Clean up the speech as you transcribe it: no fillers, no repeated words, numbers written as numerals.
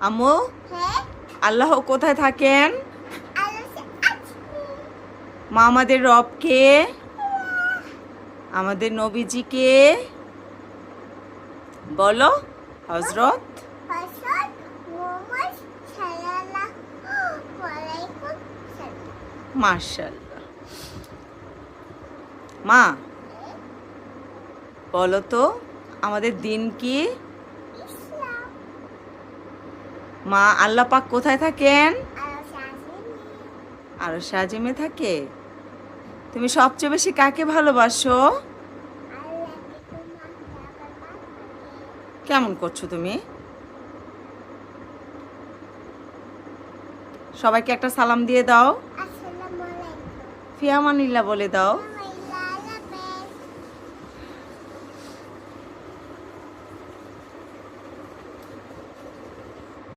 আম্মু, আল্লাহ কোথায় থাকেন? মা আমাদের রব কে? আমাদের নবীজি কে? বলো। হযরত মাশাআল্লাহ। মা বলো তো আমাদের দিন কি? মা আল্লাহ পাক কোথায় থাকেন? আরশে আজিমে থাকে। তুমি সবচেয়ে বেশি কাকে ভালোবাসো? কেমন করছো তুমি? সবাইকে একটা সালাম দিয়ে দাও। ফিয়ামানিল্লাহ বলে দাও।